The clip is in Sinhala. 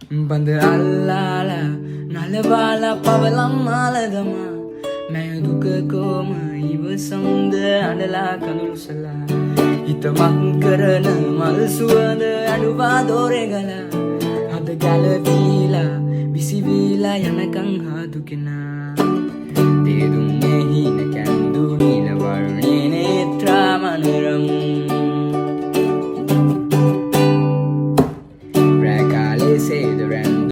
බඳ අල්ලාලා නලබාලා පවලම් මාලගමා මැය දුක කෝම ඉවසම්ද අඩලා කඳුළුසලා හිතමත් කරන මල් සුවඳ අඩුවා දෝරේ ගලා අද ගැලවීලා විසිවීලා යනකං හාදුකෙනා තේරුම් එහි